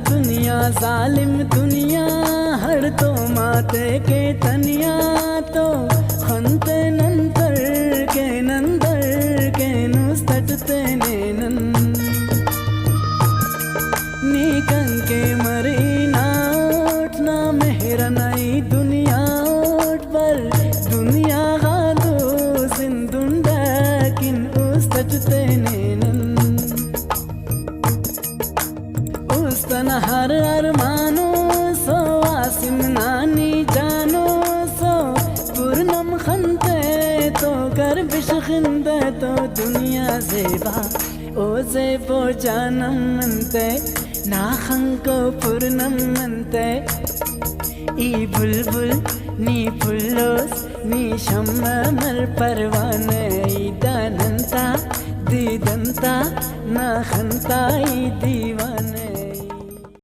दुनिया जालिम दुनिया हर तो माते के तनिया तो खंते नंतर के नुस्तटते नेनन नीकंके मरी नाट ना मेहरनाई दुनिया पर दुनिया गादो सिंधुंडा किन उस्तटते नेनन उस्तना हर अरमानो सो आसिम नानी जानो सो पूर्णम खंते तो कर बिशखिंदे तो दुनिया ज़ेबा ओ ज़ेबो जानम मनते नाखंको पूर्णम मनते ई बुलबुल नी पुल्लोस नी शम्मल परवाने ई दानंता दीदंता नाखंता ई दीवा